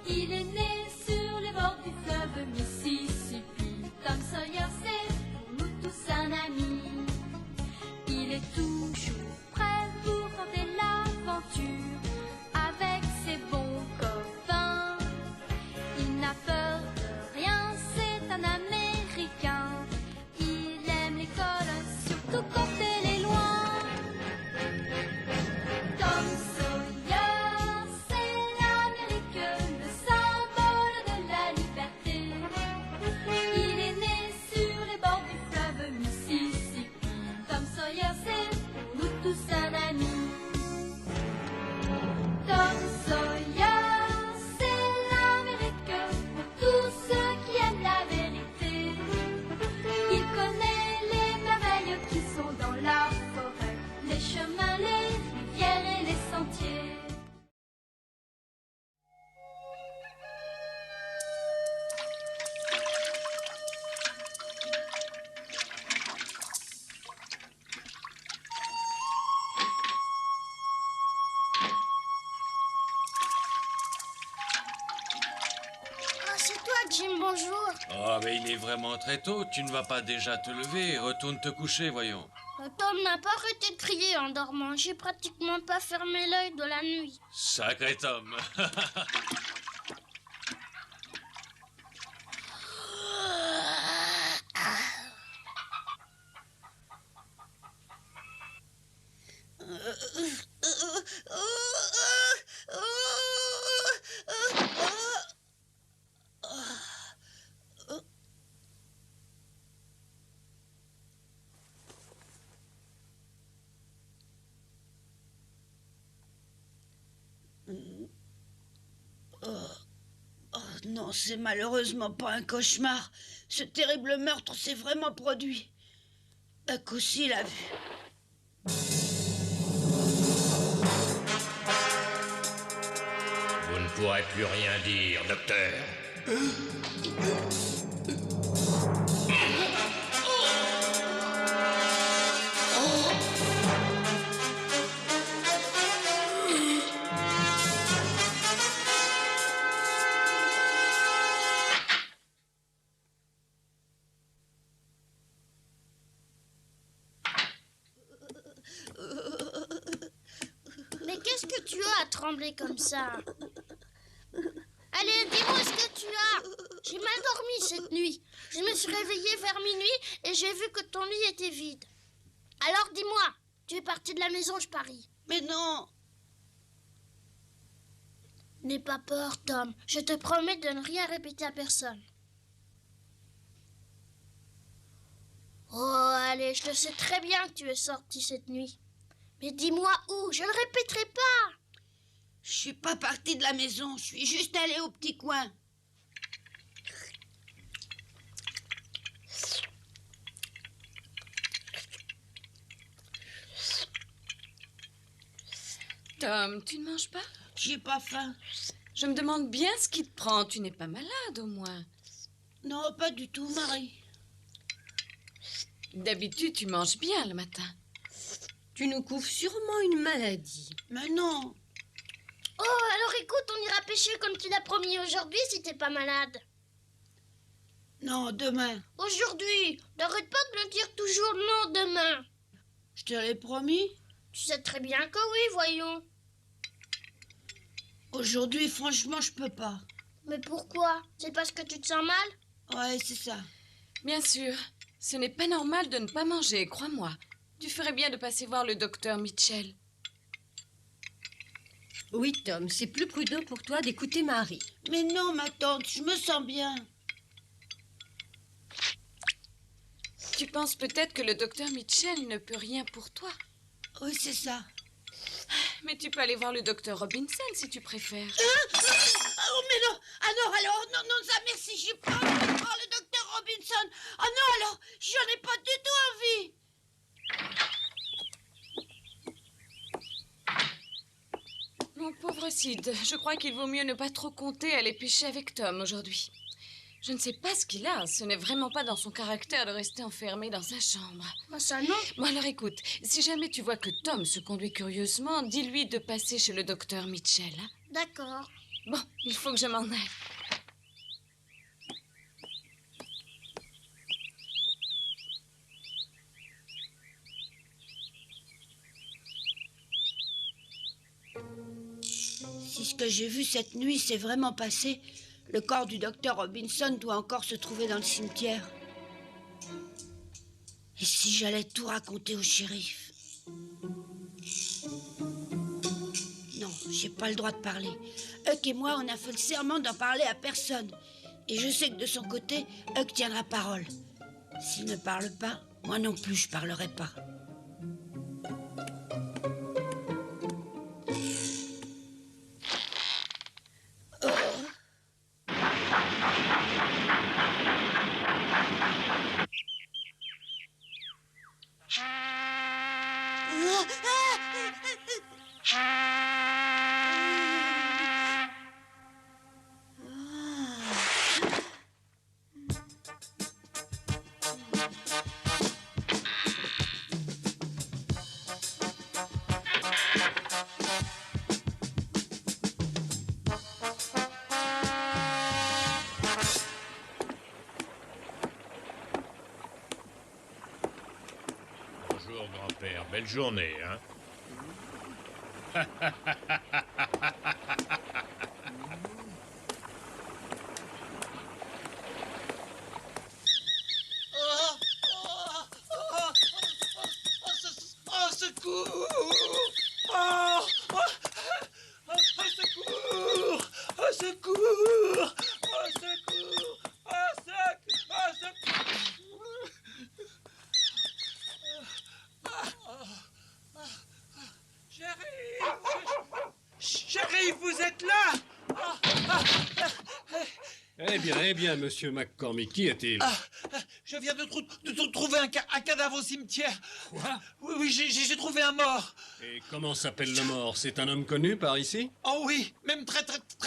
Il est né sur les bords du fleuve Mississippi. Tom Sawyer, c'est pour nous tous un ami. Il est toujours prêt pour tenter l'aventure avec ses bons copains. Il n'a peur de rien, c'est un Américain. Il aime l'école, surtout quand elle est loin. Tom Sawyer, c'est l'Amérique, le symbole de la liberté. Il est né sur les bords du fleuve Mississippi. Tom Sawyer, c'est pour nous tous un ami. Tom Sawyer, c'est l'Amérique pour tous ceux qui aiment la vérité. Il connaît les merveilles qui sont dans la forêt, les chemins, les rivières et les sentiers. Ah, c'est toi, Jim, bonjour. Oh, mais il est vraiment très tôt. Tu ne vas pas déjà te lever. Retourne te coucher, voyons. Tom n'a pas arrêté de crier en dormant. J'ai pratiquement pas fermé l'œil de la nuit. Sacré Tom. Non, c'est malheureusement pas un cauchemar. Ce terrible meurtre s'est vraiment produit. Buck aussi l'a vu. Vous ne pourrez plus rien dire, docteur. Mais qu'est-ce que tu as à trembler comme ça? Allez, dis-moi ce que tu as. J'ai mal dormi cette nuit. Je me suis réveillée vers minuit et j'ai vu que ton lit était vide. Alors dis-moi, tu es parti de la maison, je parie. Mais non! N'aie pas peur, Tom. Je te promets de ne rien répéter à personne. Oh, allez, je le sais très bien que tu es sorti cette nuit. Mais dis-moi où, je ne le répéterai pas. Je suis pas partie de la maison, je suis juste allée au petit coin. Tom, tu ne manges pas? J'ai pas faim. Je me demande bien ce qui te prend. Tu n'es pas malade, au moins. Non, pas du tout, Marie. D'habitude, tu manges bien le matin. Tu nous couvres sûrement une maladie. Mais non. Oh, alors écoute, on ira pêcher comme tu l'as promis aujourd'hui si t'es pas malade. Non, demain. Aujourd'hui, n'arrête pas de me dire toujours non demain. Je te l'ai promis. Tu sais très bien que oui, voyons. Aujourd'hui, franchement, je peux pas. Mais pourquoi? C'est parce que tu te sens mal? Ouais, c'est ça. Bien sûr, ce n'est pas normal de ne pas manger, crois-moi. Tu ferais bien de passer voir le docteur Mitchell. Oui, Tom, c'est plus prudent pour toi d'écouter Marie. Mais non, ma tante, je me sens bien. Tu penses peut-être que le docteur Mitchell ne peut rien pour toi. Oui, c'est ça. Mais tu peux aller voir le docteur Robinson si tu préfères. Oh, mais non. Ah non, alors, non, non, ça, merci, j'ai pas envie de voir le docteur Robinson. Ah non, alors, j'en ai pas du tout envie. Mon pauvre Sid, je crois qu'il vaut mieux ne pas trop compter aller pêcher avec Tom aujourd'hui. Je ne sais pas ce qu'il a. Ce n'est vraiment pas dans son caractère de rester enfermé dans sa chambre. Oh, ça non. Bon, alors écoute, si jamais tu vois que Tom se conduit curieusement, dis-lui de passer chez le docteur Mitchell. Hein? D'accord. Bon, il faut que je m'en aille. Si ce que j'ai vu cette nuit s'est vraiment passé, le corps du docteur Robinson doit encore se trouver dans le cimetière. Et si j'allais tout raconter au shérif? Non, j'ai pas le droit de parler. Huck et moi, on a fait le serment d'en parler à personne. Et je sais que de son côté, Huck tiendra parole. S'il ne parle pas, moi non plus, je parlerai pas. Bonjour, grand-père. Belle journée, hein? Au secours! Oh! Au secours! Au secours! Au secours! Au secours! Chérie, vous êtes là? Eh bien, monsieur McCormick, qui est-il? Je viens de trouver un cadavre au cimetière. Quoi? Oui, j'ai trouvé un mort. Et comment s'appelle le mort? C'est un homme connu par ici? Oh oui, même très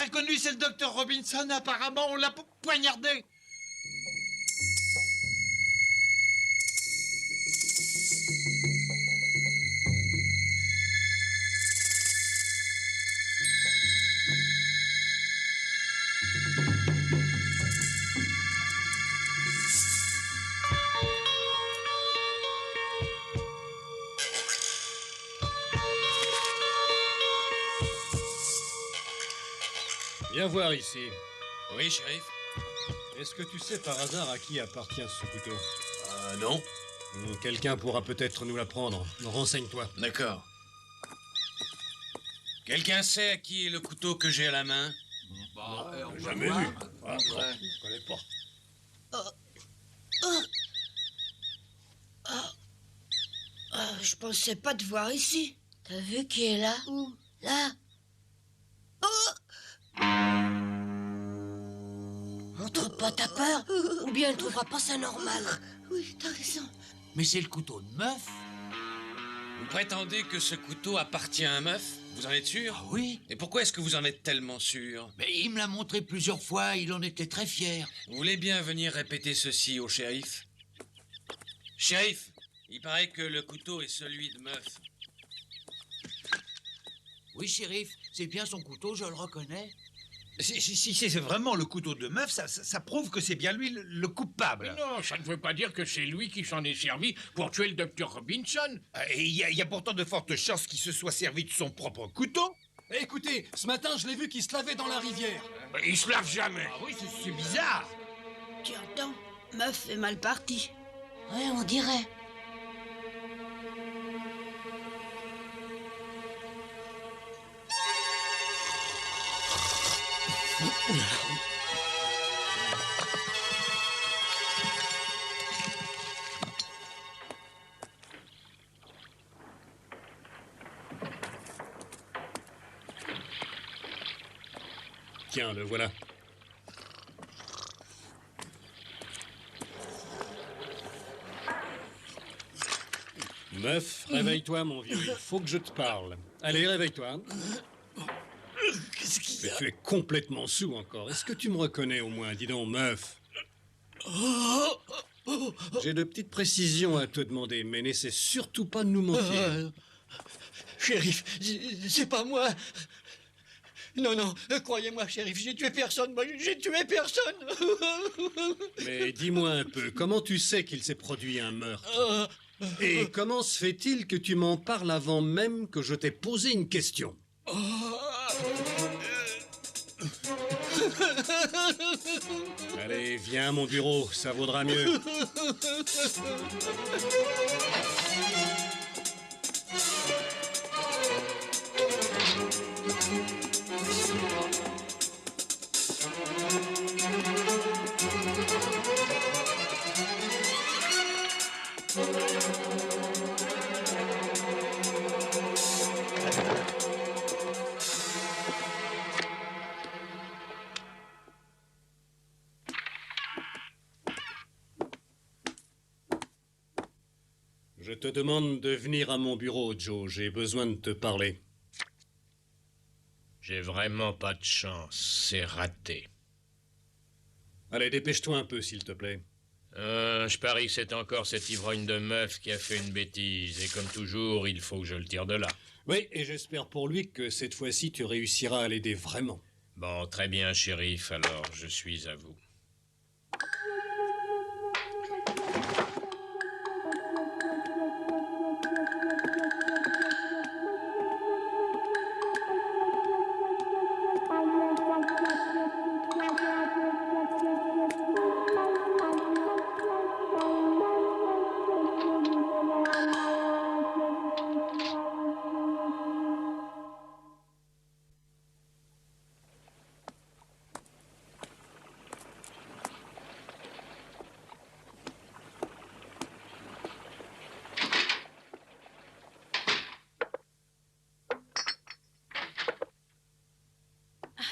connu, c'est le docteur Robinson. Apparemment, on l'a poignardé. Viens voir ici. Oui, shérif? Est-ce que tu sais par hasard à qui appartient ce couteau? Non. Quelqu'un pourra peut-être nous l'apprendre. Renseigne-toi. D'accord. Quelqu'un sait à qui est le couteau que j'ai à la main? Jamais vu. Je connais pas. Je pensais pas te voir ici. T'as vu qui est là? Où? Là. Montre pas ta peur, ou bien elle trouvera pas ça normal. Oui, t'as raison. Mais c'est le couteau de meuf. Vous prétendez que ce couteau appartient à un meuf? Vous en êtes sûr? Ah oui, Et pourquoi est-ce que vous en êtes tellement sûr? mais il me l'a montré plusieurs fois, il en était très fier. Vous voulez bien venir répéter ceci au shérif? Shérif, il paraît que le couteau est celui de meuf. Oui, shérif, c'est bien son couteau, je le reconnais. Si c'est vraiment le couteau de meuf, ça prouve que c'est bien lui le coupable. Non, ça ne veut pas dire que c'est lui qui s'en est servi pour tuer le docteur Robinson. Et il y a pourtant de fortes chances qu'il se soit servi de son propre couteau. Écoutez, ce matin, je l'ai vu qui se lavait dans la rivière. Il se lave jamais. Ah oui, c'est bizarre. Tu entends? Meuf est mal partie. Ouais, on dirait. Tiens, le voilà. Meuf, réveille-toi, mon vieux. Il faut que je te parle. Allez, réveille-toi. Qu'est-ce qu'il y Mais a? tu es complètement sous encore. Est-ce que tu me reconnais au moins? Dis donc, meuf. J'ai de petites précisions à te demander, mais n'essaie surtout pas de nous mentir. Shérif, c'est pas moi. Non, non, croyez-moi, shérif, j'ai tué personne. Moi, j'ai tué personne. Mais dis-moi un peu, comment tu sais qu'il s'est produit un meurtre? Et comment se fait-il que tu m'en parles avant même que je t'ai posé une question? Allez, viens à mon bureau, ça vaudra mieux. Je te demande de venir à mon bureau, Joe. J'ai besoin de te parler. J'ai vraiment pas de chance, c'est raté. Allez, dépêche-toi un peu, s'il te plaît. Je parie que c'est encore cette ivrogne de meuf qui a fait une bêtise. Et comme toujours, il faut que je le tire de là. Oui, et j'espère pour lui que cette fois-ci, tu réussiras à l'aider vraiment. Bon, très bien, shérif, alors je suis à vous.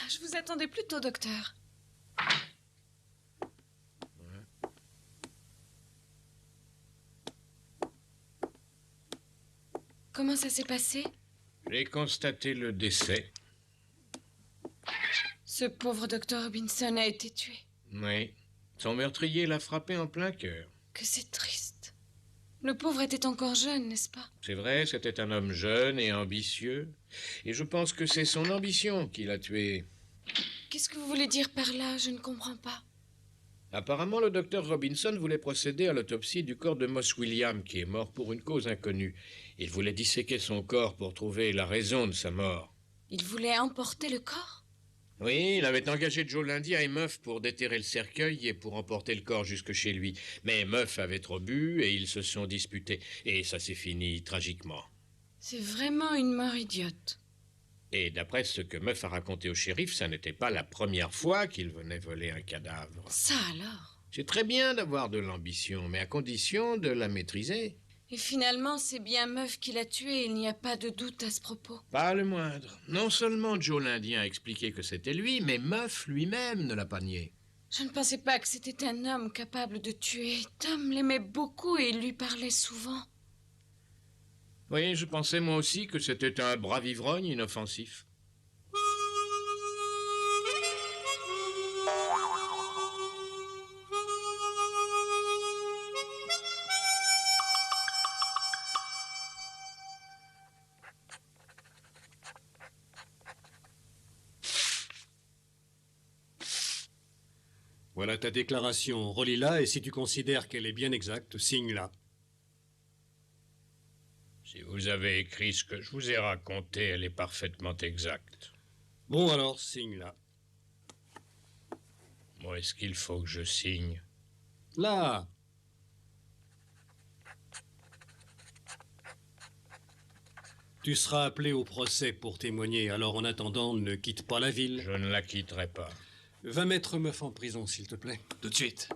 Je vous attendais plus tôt, docteur. Comment ça s'est passé? J'ai constaté le décès. Ce pauvre docteur Robinson a été tué. Oui. Son meurtrier l'a frappé en plein cœur. Que c'est triste. Le pauvre était encore jeune, n'est-ce pas? C'est vrai, c'était un homme jeune et ambitieux. Et je pense que c'est son ambition qui l'a tué. Qu'est-ce que vous voulez dire par là? Je ne comprends pas. Apparemment, le docteur Robinson voulait procéder à l'autopsie du corps de Moss William, qui est mort pour une cause inconnue. Il voulait disséquer son corps pour trouver la raison de sa mort. Il voulait emporter le corps? Oui, il avait engagé Joe Lundy et Muff pour déterrer le cercueil et pour emporter le corps jusque chez lui. Mais Muff avait trop bu et ils se sont disputés. Et ça s'est fini tragiquement. C'est vraiment une mort idiote. Et d'après ce que Muff a raconté au shérif, ça n'était pas la première fois qu'il venait voler un cadavre. Ça alors? C'est très bien d'avoir de l'ambition, mais à condition de la maîtriser. Et finalement, c'est bien Meuf qui l'a tué, il n'y a pas de doute à ce propos. Pas le moindre. Non seulement Joe l'Indien a expliqué que c'était lui, mais Muff lui-même ne l'a pas nié. Je ne pensais pas que c'était un homme capable de tuer. Tom l'aimait beaucoup et il lui parlait souvent. Oui, je pensais moi aussi que c'était un brave ivrogne inoffensif. Voilà ta déclaration. Relis-la et si tu considères qu'elle est bien exacte, signe-la. Si vous avez écrit ce que je vous ai raconté, elle est parfaitement exacte. Bon alors, signe-la. Où est-ce qu'il faut que je signe? Là. Tu seras appelé au procès pour témoigner, alors en attendant, ne quitte pas la ville. Je ne la quitterai pas. Va mettre Meuf en prison, s'il te plaît. Tout de suite.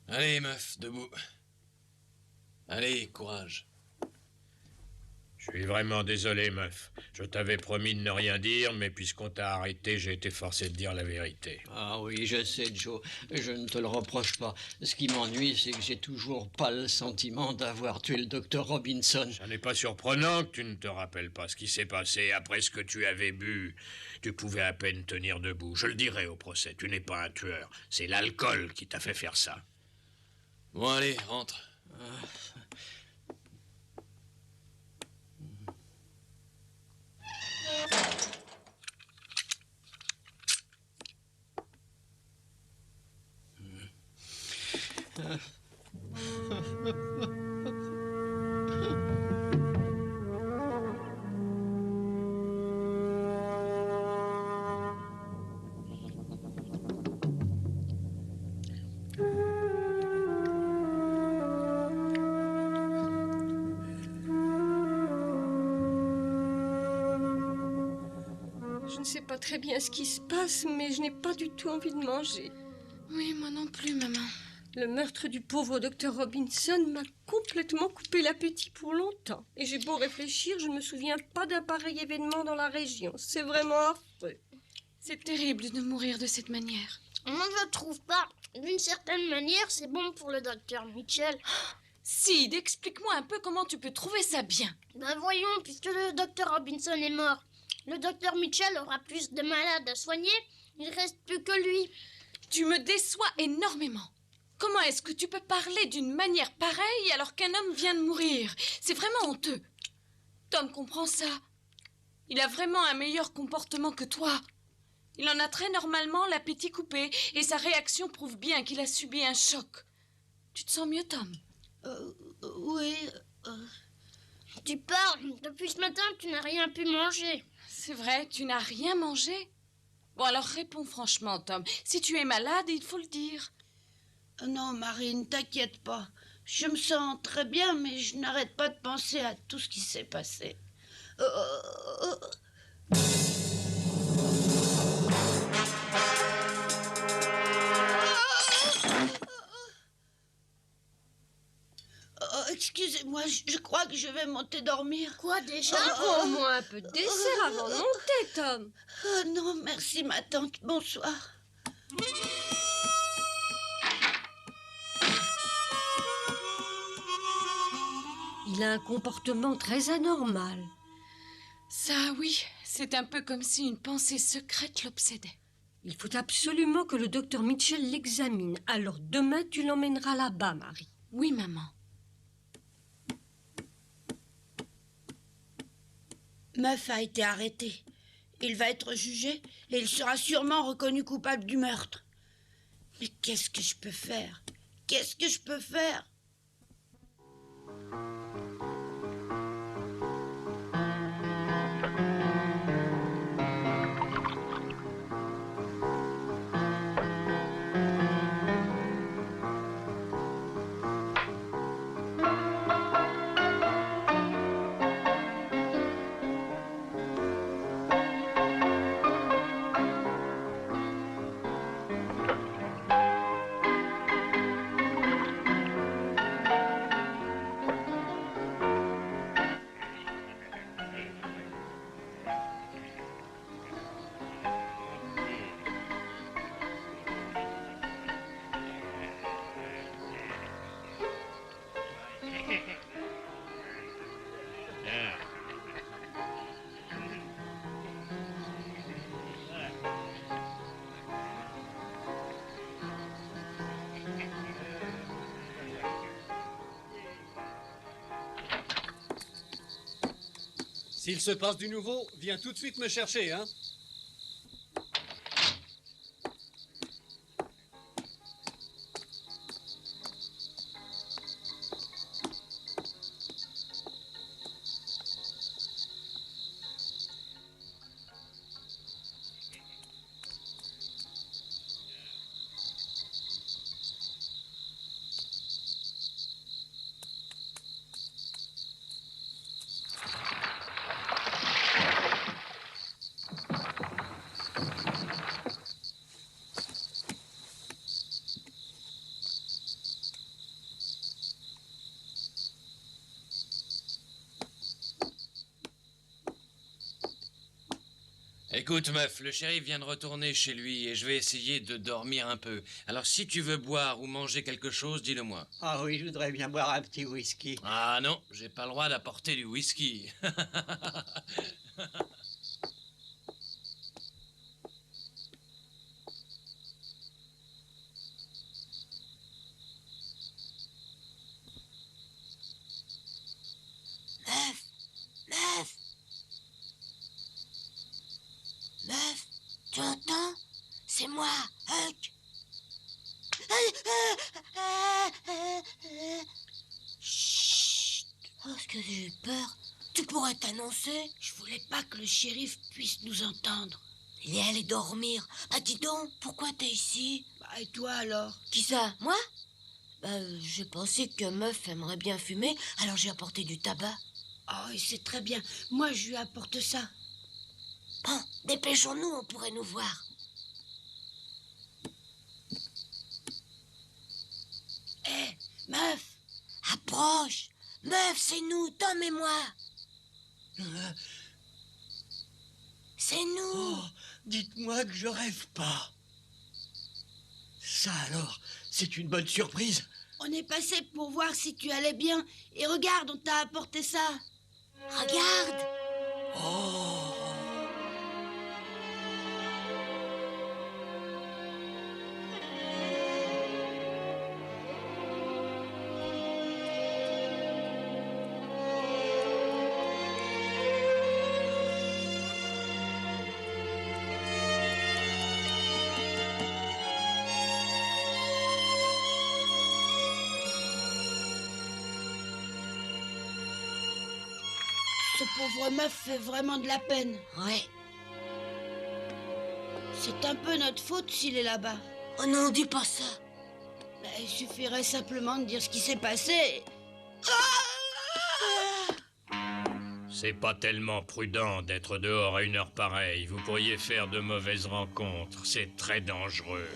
Allez, Meuf, debout. Allez, courage. Je suis vraiment désolé, Meuf. Je t'avais promis de ne rien dire, mais puisqu'on t'a arrêté, j'ai été forcé de dire la vérité. Ah oui, je sais, Joe. Je ne te le reproche pas. Ce qui m'ennuie, c'est que j'ai toujours pas le sentiment d'avoir tué le docteur Robinson. Ça n'est pas surprenant que tu ne te rappelles pas ce qui s'est passé après ce que tu avais bu. Tu pouvais à peine tenir debout. Je le dirai au procès, tu n'es pas un tueur. C'est l'alcool qui t'a fait faire ça. Bon, allez, rentre. Je ne sais pas très bien ce qui se passe, mais je n'ai pas du tout envie de manger. Oui, moi non plus, maman. Le meurtre du pauvre docteur Robinson m'a complètement coupé l'appétit pour longtemps. Et j'ai beau réfléchir, je ne me souviens pas d'un pareil événement dans la région. C'est vraiment affreux. C'est terrible de mourir de cette manière. Moi, je ne trouve pas. D'une certaine manière, c'est bon pour le docteur Mitchell. Sid, explique-moi un peu comment tu peux trouver ça bien. Ben voyons, puisque le docteur Robinson est mort, le docteur Mitchell aura plus de malades à soigner. Il ne reste plus que lui. Tu me déçois énormément. Comment est-ce que tu peux parler d'une manière pareille alors qu'un homme vient de mourir? C'est vraiment honteux. Tom comprend ça. Il a vraiment un meilleur comportement que toi. Il en a très normalement l'appétit coupé et sa réaction prouve bien qu'il a subi un choc. Tu te sens mieux, Tom? Oui. Tu parles. Depuis ce matin, tu n'as rien pu manger. C'est vrai, tu n'as rien mangé? Bon, alors réponds franchement, Tom. Si tu es malade, il faut le dire. Non, Marie, ne t'inquiète pas. Je me sens très bien, mais je n'arrête pas de penser à tout ce qui s'est passé. Excusez-moi, je crois que je vais monter dormir. Quoi déjà? Prends-moi un peu de dessert avant de monter, Tom. Non, merci ma tante. Bonsoir. Il a un comportement très anormal. Ça, oui, c'est un peu comme si une pensée secrète l'obsédait. Il faut absolument que le docteur Mitchell l'examine. Alors demain, tu l'emmèneras là-bas, Marie. Oui, maman. Muff a été arrêté. Il va être jugé et il sera sûrement reconnu coupable du meurtre. Mais qu'est-ce que je peux faire? Qu'est-ce que je peux faire? S'il se passe du nouveau, viens tout de suite me chercher, hein. Écoute, meuf, le shérif vient de retourner chez lui et je vais essayer de dormir un peu. Alors, si tu veux boire ou manger quelque chose, dis-le-moi. Ah oui, je voudrais bien boire un petit whisky. Ah non, j'ai pas le droit d'apporter du whisky. Meuf, tu entends? C'est moi, Huck. pourrait t'annoncer. Je voulais pas que le shérif puisse nous entendre. Il est allé dormir. Bah dis donc, pourquoi t'es ici? Bah, et toi alors? Qui ça? Moi? J'ai pensé que Meuf aimerait bien fumer, alors j'ai apporté du tabac. Oh, et c'est très bien. Moi, je lui apporte ça. Bon, dépêchons-nous, on pourrait nous voir. Hé, Meuf! Approche! Meuf, c'est nous, Tom et moi. C'est nous. Oh, dites-moi que je rêve pas. Ça alors, c'est une bonne surprise. On est passé pour voir si tu allais bien. Et regarde, on t'a apporté ça. Regarde. Oh. Ce pauvre Meuf fait vraiment de la peine. Ouais. C'est un peu notre faute s'il est là-bas. Oh non, dis pas ça. Bah, il suffirait simplement de dire ce qui s'est passé. C'est pas tellement prudent d'être dehors à une heure pareille. Vous pourriez faire de mauvaises rencontres. C'est très dangereux.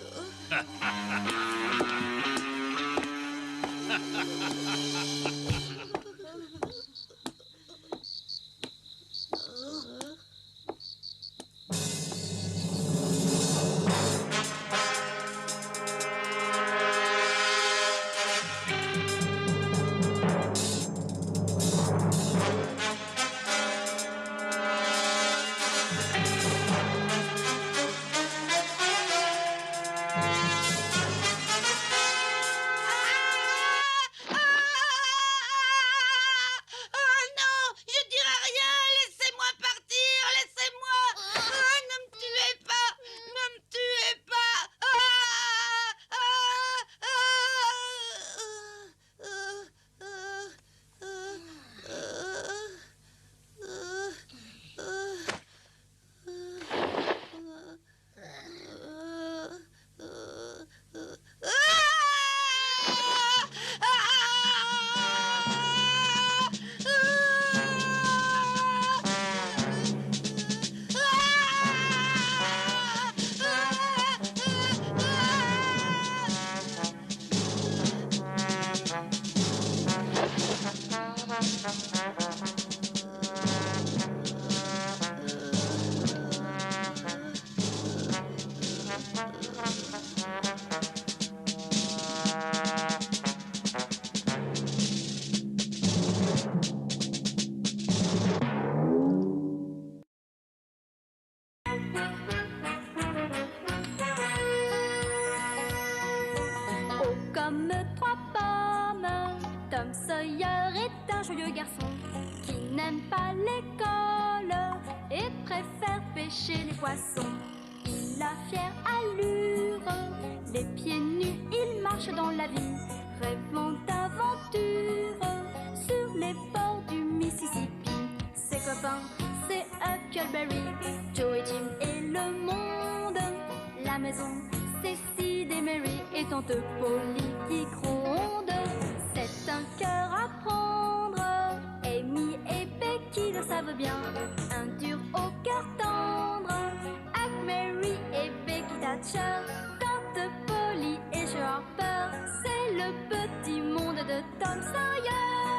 Comme trois pommes, Tom Sawyer est un joyeux garçon qui n'aime pas l'école et préfère pêcher les poissons. Il a fière allure, les pieds nus, il marche dans la vie, rêvant d'aventure sur les bords du Mississippi. Ses copains, c'est Huckleberry, Joe et Jim et le monde. La maison, c'est Sid et Mary et tante Polly qui gronde. C'est un cœur à prendre, Amy et Becky le savent bien. Un dur au cœur tendre, Huck, Mary et Becky Thatcher. Tante Polly et Joe Harper, c'est le petit monde de Tom Sawyer.